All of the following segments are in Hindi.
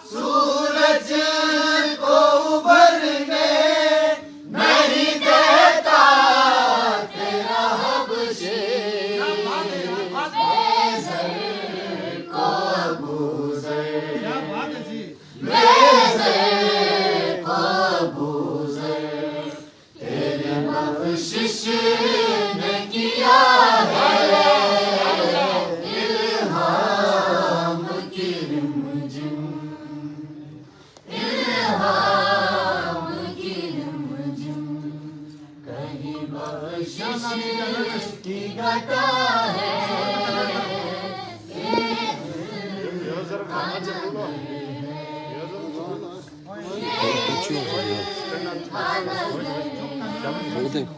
सूरज को उभरने खता है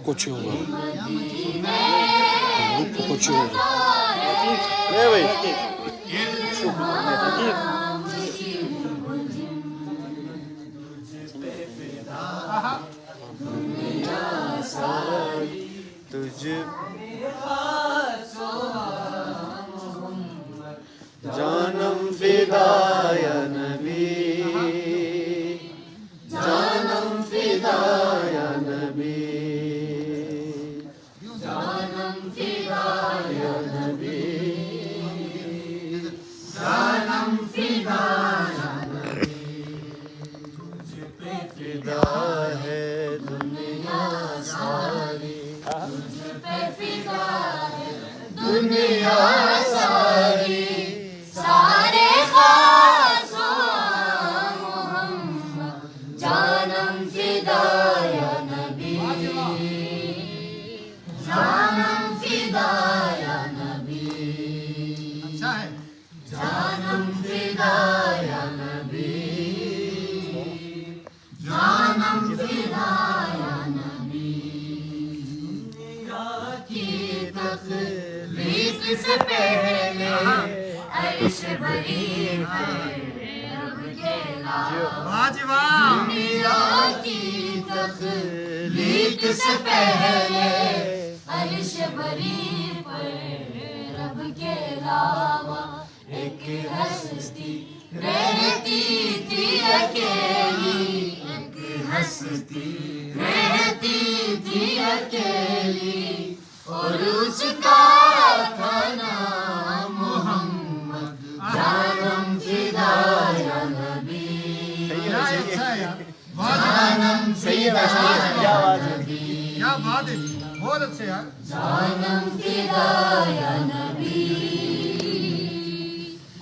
कुछ होगा कुछ तुझ जानम फिदाया नबी जानम फिदाया नबी जानम फिदाया नबी जानम फिदाया नबी तुझ पे फिदा है दुनिया सारी तुझ पे फिदा है दुनिया सारी सारे खासों मोहम्मद जानम फिदा या नबी जानम फिदा या नबी जानम फिदा या नबी जानम फिदा या नबी दुनिया की तख्लीक से पहले अर्श भरी है रब के अलावा दुनिया की तख्लीक से पहले अर्श भरी पर रब के अलावा एक हस्ती रहती थी अकेली एक हस्ती रहती थी अकेली और उसका था नाम मोहम्मद जानम फिदा या नबी जानम फिदा या नबी क्या बात है, बहुत अच्छे यार। जानम फिदा या नबी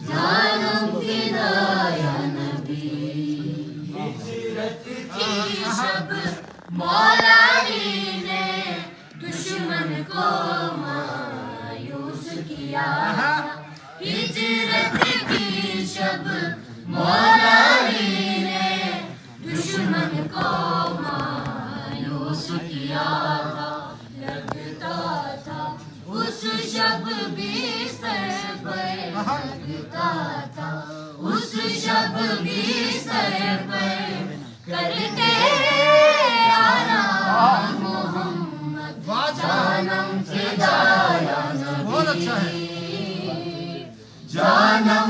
जानम फिदा या नबी हिजरत की शब मौला अली ने दुश्मन को मायूस किया हिजरत की शब मौला अली ने दुश्मन को मायूस किया था लगता था उस शब बिस्तर पर लगता था उस शब बिस्तर पर करके आराम मोहम्मद जानम फिदा या नबी बहुत अच्छा है। जानम